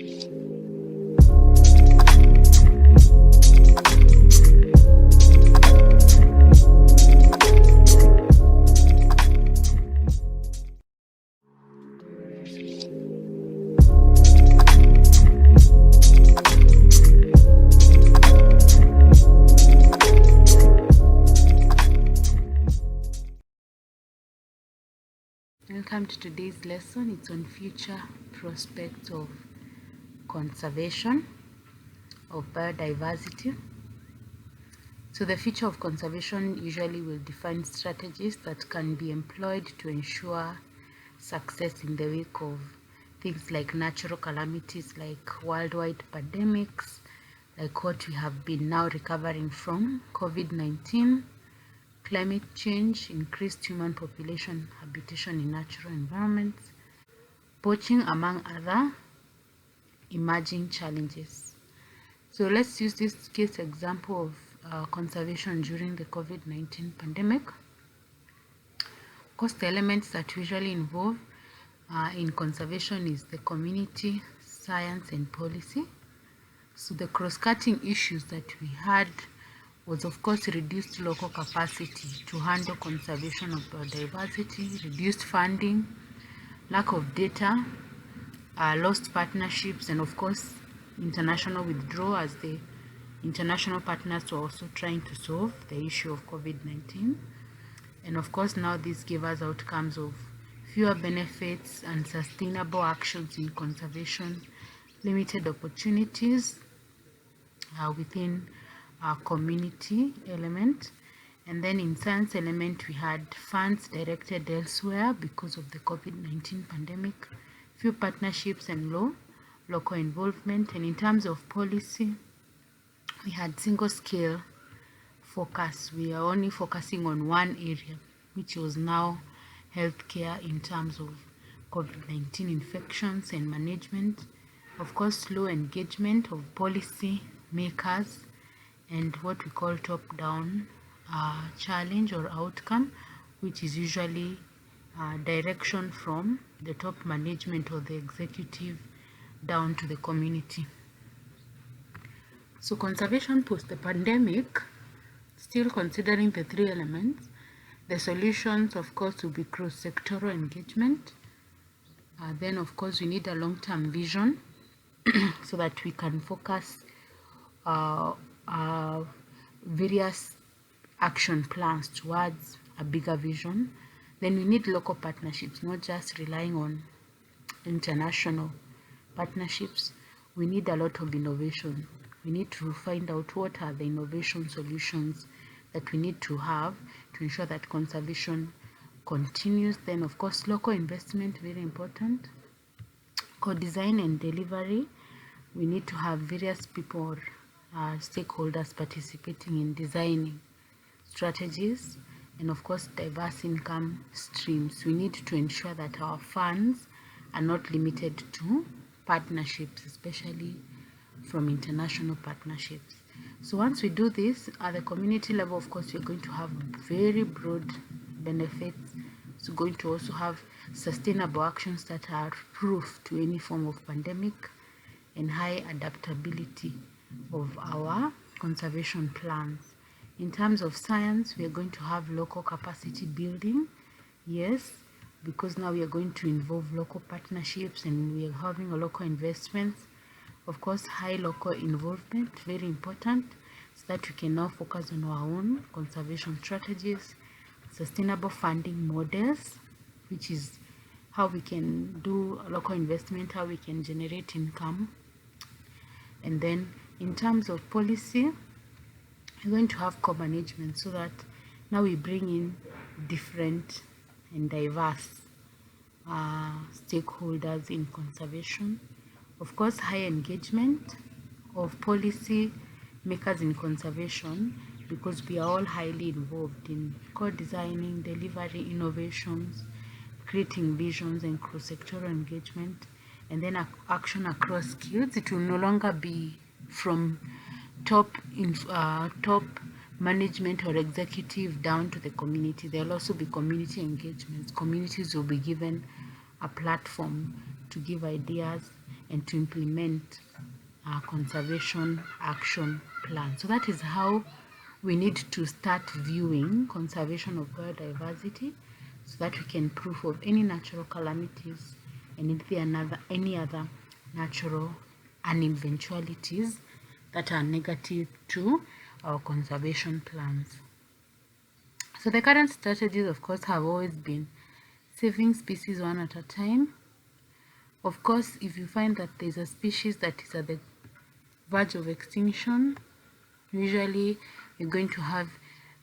Welcome to today's lesson. It's on future prospects of conservation of biodiversity. So the future of conservation usually will define strategies that can be employed to ensure success in the wake of things like natural calamities like worldwide pandemics, like what we have been now recovering from, COVID-19, climate change, increased human population habitation in natural environments, poaching, among other emerging challenges. So let's use this case example of conservation during the COVID-19 pandemic. Of course, the elements that usually involve in conservation is the community, science, and policy. So the cross-cutting issues that we had was, of course, reduced local capacity to handle conservation of biodiversity, reduced funding, lack of data, lost partnerships, and of course international withdrawal, as the international partners were also trying to solve the issue of COVID-19. And of course now this gave us outcomes of fewer benefits and sustainable actions in conservation, limited opportunities within our community element. And then in science element, we had funds directed elsewhere because of the COVID-19 pandemic, few partnerships and low local involvement. And in terms of policy, we had single scale focus. We are only focusing on one area, which was now healthcare in terms of COVID-19 infections and management. Of course, slow engagement of policy makers and what we call top-down challenge or outcome, which is usually direction from the top management or the executive down to the community. So conservation post the pandemic, still considering the three elements, the solutions of course will be cross-sectoral engagement. Then of course we need a long-term vision so that we can focus various action plans towards a bigger vision. Then we need local partnerships, not just relying on international partnerships. We need a lot of innovation. We need to find out what are the innovation solutions that we need to have to ensure that conservation continues. Then of course local investment, very important. Co-design and delivery, we need to have various people, stakeholders participating in designing strategies. And of course diverse income streams. We need to ensure that our funds are not limited to partnerships, especially from international partnerships. So once we do this at the community level, of course we're going to have very broad benefits. So going to also have sustainable actions that are proof to any form of pandemic and high adaptability of our conservation plans. In terms of science, we are going to have local capacity building, yes, because now we are going to involve local partnerships and we are having a local investments. Of course, high local involvement, very important, so that we can now focus on our own conservation strategies, sustainable funding models, which is how we can do local investment, how we can generate income. And then in terms of policy, we're going to have co-management so that now we bring in different and diverse stakeholders in conservation. Of course, high engagement of policy makers in conservation, because we are all highly involved in co-designing, delivery, innovations, creating visions and cross-sectoral engagement, and then action across skills. It will no longer be from top management or executive down to the community. There will also be community engagements. Communities will be given a platform to give ideas, and to implement conservation action plan. So that is how we need to start viewing conservation of biodiversity, so that we can proof of any natural calamities and any other natural uneventualities that are negative to our conservation plans. So the current strategies, of course, have always been saving species one at a time. Of course, if you find that there's a species that is at the verge of extinction, usually you're going to have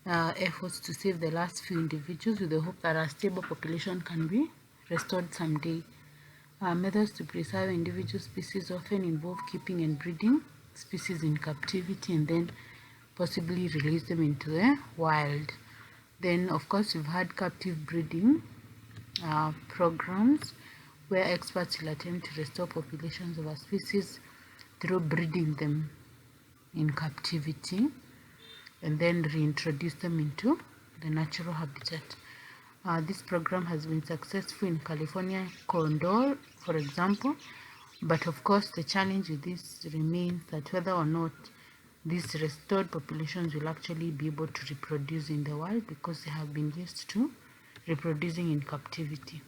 efforts to save the last few individuals with the hope that a stable population can be restored someday. Methods to preserve individual species often involve keeping and breeding species in captivity and then possibly release them into the wild. Then, of course, we've had captive breeding programs where experts will attempt to restore populations of a species through breeding them in captivity and then reintroduce them into the natural habitat. This program has been successful in California condor, for example, but of course the challenge with this remains that whether or not these restored populations will actually be able to reproduce in the wild, because they have been used to reproducing in captivity.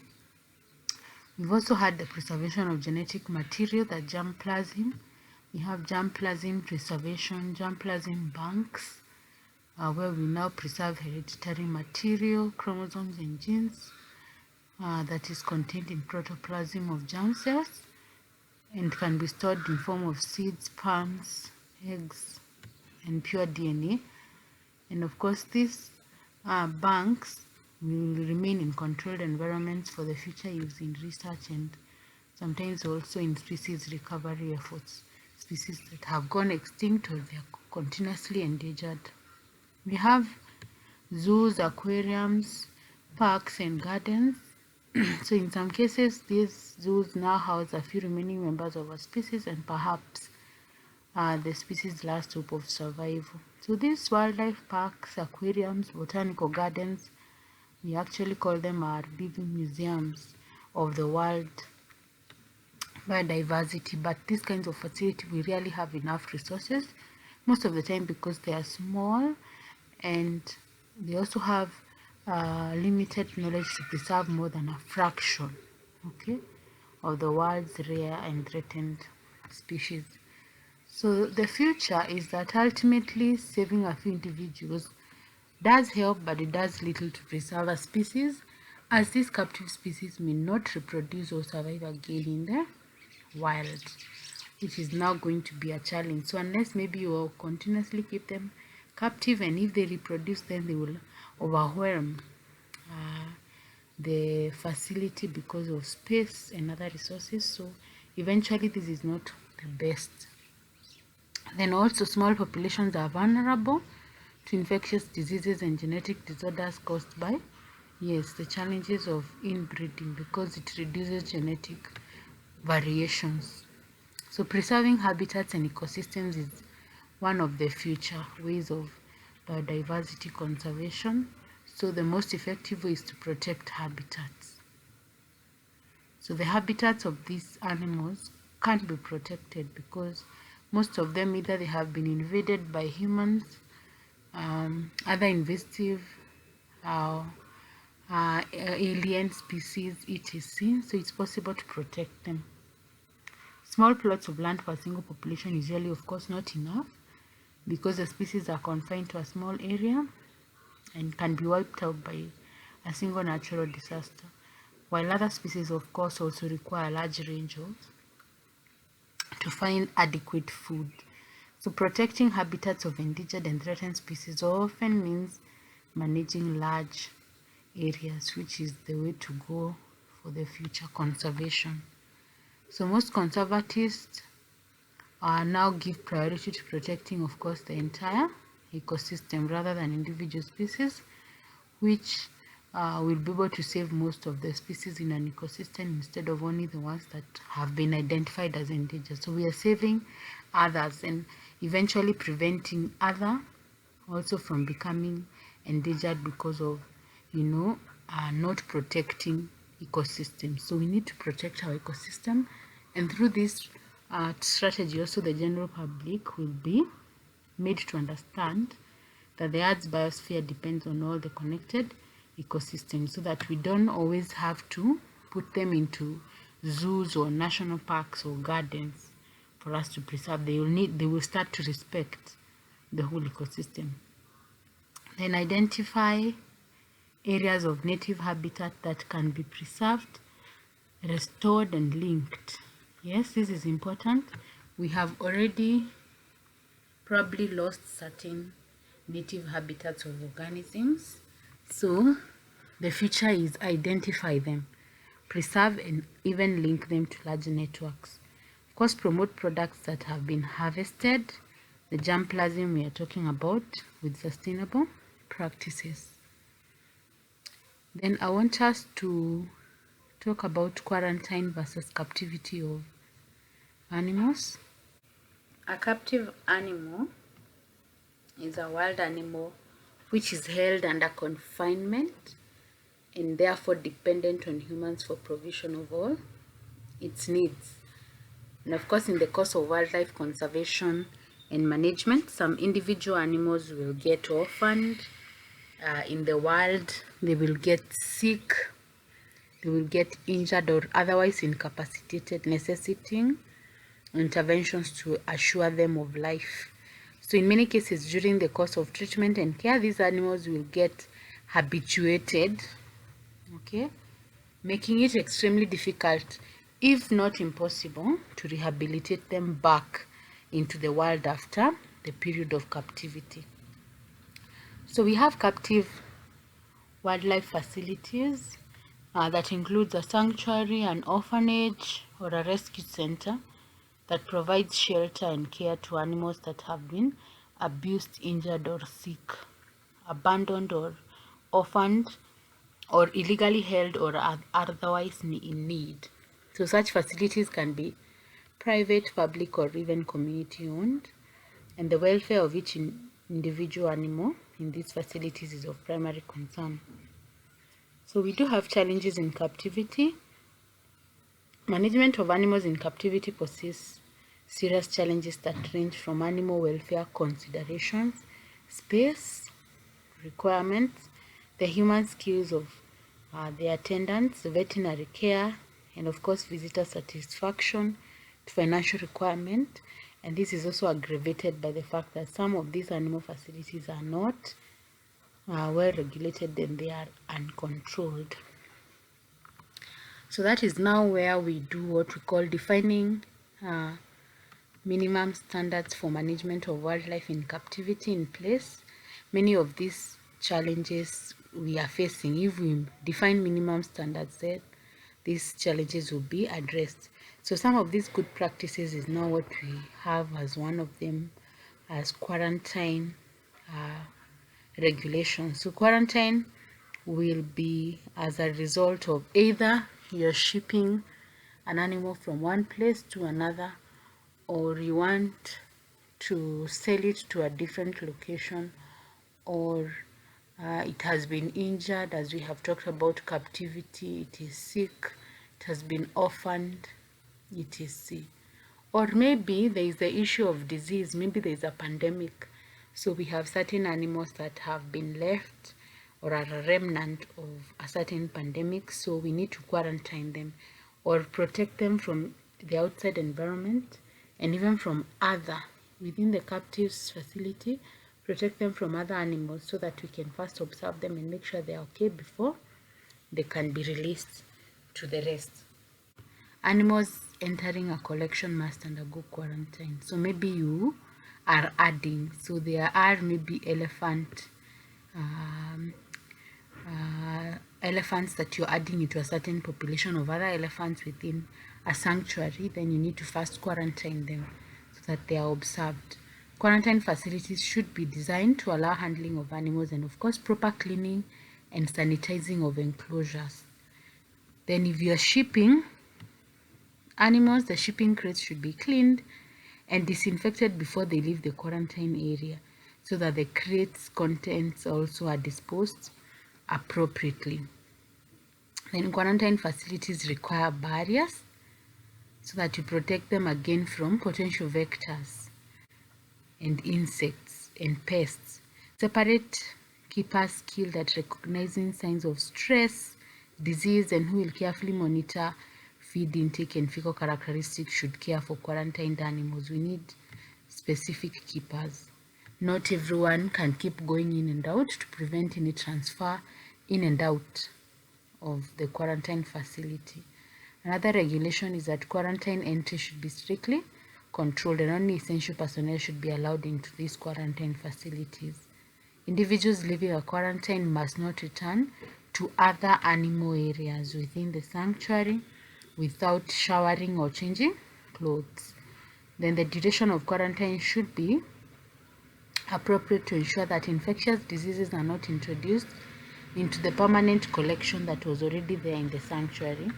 We've also had the preservation of genetic material, the germplasm. We have germplasm preservation, germplasm banks, where we now preserve hereditary material, chromosomes and genes that is contained in protoplasm of germ cells and can be stored in form of seeds, sperms, eggs, and pure DNA. And of course, these banks will remain in controlled environments for the future use in research and sometimes also in species recovery efforts, species that have gone extinct or they are continuously endangered. We have zoos, aquariums, parks and gardens. So in some cases, these zoos now house a few remaining members of a species and perhaps the species' last hope of survival. So these wildlife parks, aquariums, botanical gardens, we actually call them our living museums of the world biodiversity. But these kinds of facilities, we rarely have enough resources, most of the time because they are small and they also have limited knowledge to preserve more than a fraction, okay, of the world's rare and threatened species. So the future is that ultimately saving a few individuals does help, but it does little to preserve a species, as these captive species may not reproduce or survive again in the wild, which is now going to be a challenge. So unless maybe you will continuously keep them captive, and if they reproduce, then they will overwhelm the facility because of space and other resources. So eventually this is not the best. Then also small populations are vulnerable to infectious diseases and genetic disorders caused by, yes, the challenges of inbreeding, because it reduces genetic variations. So preserving habitats and ecosystems is one of the future ways of biodiversity conservation. So the most effective way is to protect habitats. So the habitats of these animals can't be protected because most of them either they have been invaded by humans, other invasive alien species, etc. So it's possible to protect them. Small plots of land for a single population is usually, of course, not enough because the species are confined to a small area and can be wiped out by a single natural disaster, while other species, of course, also require a large range of to find adequate food. So protecting habitats of endangered and threatened species often means managing large areas, which is the way to go for the future conservation. So most conservatists now give priority to protecting, of course, the entire ecosystem rather than individual species, which will be able to save most of the species in an ecosystem instead of only the ones that have been identified as endangered. So we are saving others and eventually preventing other also from becoming endangered because of, not protecting ecosystems. So we need to protect our ecosystem And through this strategy, also the general public will be made to understand that the Earth's biosphere depends on all the connected ecosystems, so that we don't always have to put them into zoos or national parks or gardens for us to preserve. They will start to respect the whole ecosystem. Then identify areas of native habitat that can be preserved, restored, and linked. Yes, this is important. We have already probably lost certain native habitats of organisms, so the future is identify them, preserve, and even link them to large networks. Of course, promote products that have been harvested, the germplasm we are talking about, with sustainable practices. Then I want us to talk about quarantine versus captivity of animals. A captive animal is a wild animal which is held under confinement and therefore dependent on humans for provision of all its needs. And of course, in the course of wildlife conservation and management, some individual animals will get orphaned. In the wild, they will get sick, they will get injured or otherwise incapacitated, necessitating interventions to assure them of life. So in many cases, during the course of treatment and care, these animals will get habituated, okay, making it extremely difficult, if not impossible, to rehabilitate them back into the wild after the period of captivity. So we have captive wildlife facilities that includes a sanctuary, an orphanage, or a rescue center that provides shelter and care to animals that have been abused, injured, or sick, abandoned, or orphaned, or illegally held, or otherwise in need. So such facilities can be private, public, or even community owned, and the welfare of each individual animal in these facilities is of primary concern. So we do have challenges in captivity. Management of animals in captivity poses serious challenges that range from animal welfare considerations, space requirements, the human skills of the attendants, veterinary care, and of course visitor satisfaction, to financial requirement. And this is also aggravated by the fact that some of these animal facilities are not well regulated and they are uncontrolled. So that is now where we do what we call defining minimum standards for management of wildlife in captivity in place. Many of these challenges we are facing, if we define minimum standards, then these challenges will be addressed. So some of these good practices is now what we have as one of them, as quarantine regulations. So quarantine will be as a result of either you're shipping an animal from one place to another, or you want to sell it to a different location, or it has been injured, as we have talked about captivity, it is sick, it has been orphaned, etc. Or maybe there is the issue of disease, maybe there is a pandemic, so we have certain animals that have been left or are a remnant of a certain pandemic, so we need to quarantine them or protect them from the outside environment and even from other, within the captives facility, protect them from other animals so that we can first observe them and make sure they are okay before they can be released to the rest. Animals entering a collection must undergo quarantine. So maybe you are adding, so there are maybe elephants that you're adding into a certain population of other elephants within a sanctuary, then you need to first quarantine them so that they are observed. Quarantine facilities should be designed to allow handling of animals and of course proper cleaning and sanitizing of enclosures. Then if you're shipping animals, the shipping crates should be cleaned and disinfected before they leave the quarantine area, so that the crates contents also are disposed appropriately. Then quarantine facilities require barriers so that you protect them again from potential vectors and insects and pests. Separate keepers skilled at recognizing signs of stress, disease, and who will carefully monitor feed intake and fecal characteristics should care for quarantined animals. We need specific keepers. Not everyone can keep going in and out to prevent any transfer in and out of the quarantine facility. Another regulation is that quarantine entry should be strictly controlled and only essential personnel should be allowed into these quarantine facilities. Individuals leaving a quarantine must not return to other animal areas within the sanctuary without showering or changing clothes. Then the duration of quarantine should be appropriate to ensure that infectious diseases are not introduced into the permanent collection that was already there in the sanctuary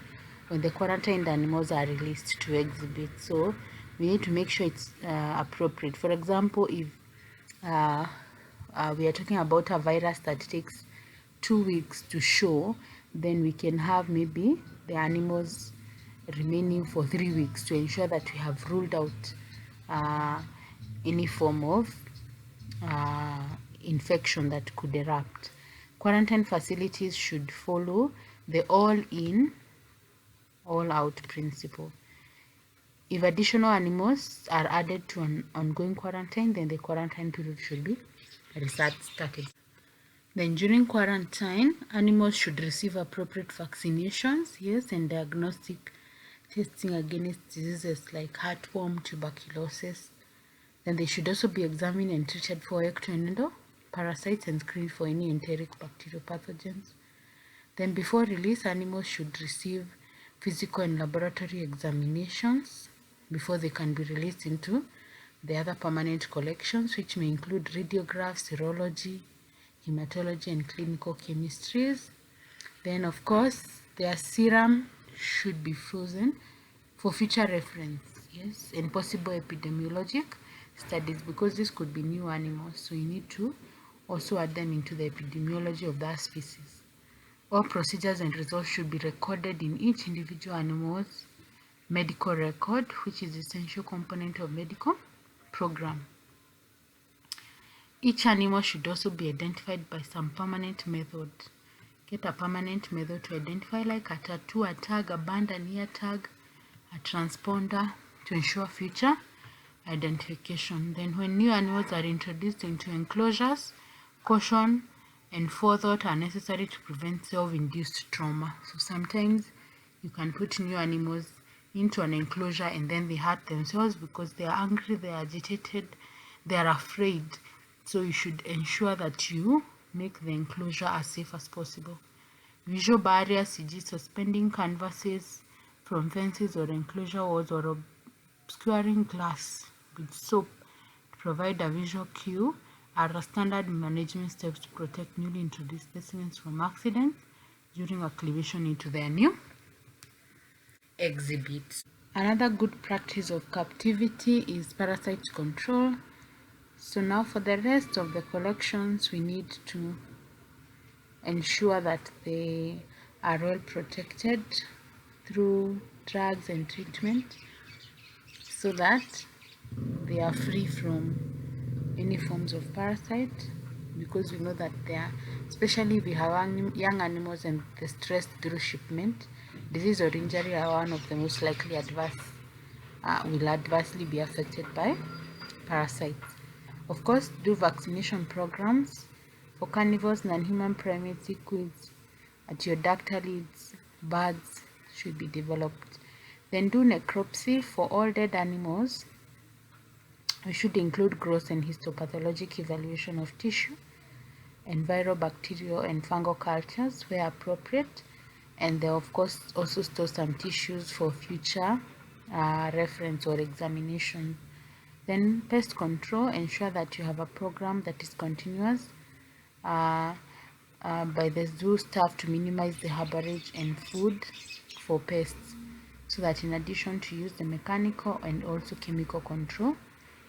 when the quarantined animals are released to exhibit. So we need to make sure it's appropriate. For example, if we are talking about a virus that takes 2 weeks to show, then we can have maybe the animals remaining for 3 weeks to ensure that we have ruled out any form of infection that could erupt. Quarantine facilities should follow the all-in, all-out principle. If additional animals are added to an ongoing quarantine, then the quarantine period should be restarted. Then during quarantine, animals should receive appropriate vaccinations, yes, and diagnostic testing against diseases like heartworm, tuberculosis. Then they should also be examined and treated for ectoendocrine parasites and screened for any enteric bacterial pathogens. Then before release, animals should receive physical and laboratory examinations before they can be released into the other permanent collections, which may include radiographs, serology, hematology, and clinical chemistries. Then, of course, their serum should be frozen for future reference, yes, and possible epidemiologic studies, because this could be new animals, so you need to also add them into the epidemiology of that species. All procedures and results should be recorded in each individual animal's medical record, which is an essential component of medical program. Each animal should also be identified by some permanent method. Get a permanent method to identify, like a tattoo, a tag, a band, an ear tag, a transponder, to ensure future identification. Then when new animals are introduced into enclosures, caution and forethought are necessary to prevent self-induced trauma. So sometimes you can put new animals into an enclosure and then they hurt themselves because they are angry, they are agitated, they are afraid. So you should ensure that you make the enclosure as safe as possible. Visual barriers, e.g. suspending canvases from fences or enclosure walls, or obscuring glass with soap to provide a visual cue, are standard management steps to protect newly introduced specimens from accidents during activation into their new exhibits. Another good practice of captivity is parasite control. So now for the rest of the collections, we need to ensure that they are well protected through drugs and treatment so that they are free from any forms of parasite, because we know that they are, especially if we have young animals and the stress through shipment, disease or injury are one of the most likely will adversely be affected by parasites. Of course, do vaccination programs for carnivores, non-human primates, equids, artiodactylids, birds should be developed. Then do necropsy for all dead animals. We should include gross and histopathologic evaluation of tissue and viral, bacterial, and fungal cultures where appropriate. And they, of course, also store some tissues for future reference or examination. Then pest control, ensure that you have a program that is continuous by the zoo staff to minimize the harborage and food for pests, so that in addition to use the mechanical and also chemical control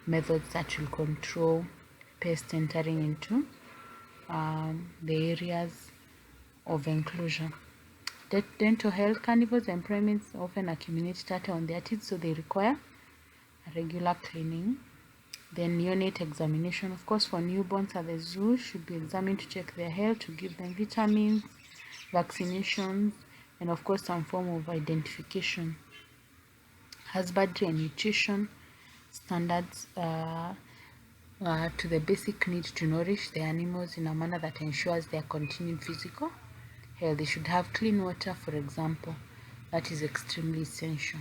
methods that will control pests entering into the areas of enclosure. Dental health. Carnivores and primates often accumulate tartar on their teeth, so they require a regular cleaning. Then neonate examination. Of course, for newborns at the zoo, should be examined to check their health, to give them vitamins, vaccinations, and of course some form of identification. Husbandry and nutrition standards to the basic need to nourish the animals in a manner that ensures their continued physical health. They should have clean water, for example. That is extremely essential.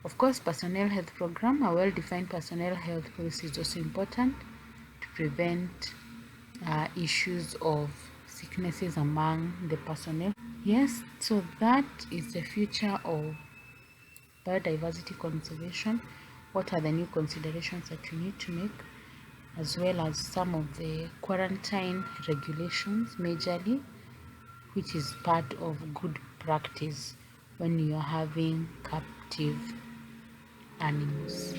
Of course, personnel health program. A well-defined personnel health policy is also important to prevent issues of sicknesses among the personnel. Yes, so that is the future of biodiversity conservation. What are the new considerations that you need to make, as well as some of the quarantine regulations majorly, which is part of good practice when you are having captive animals.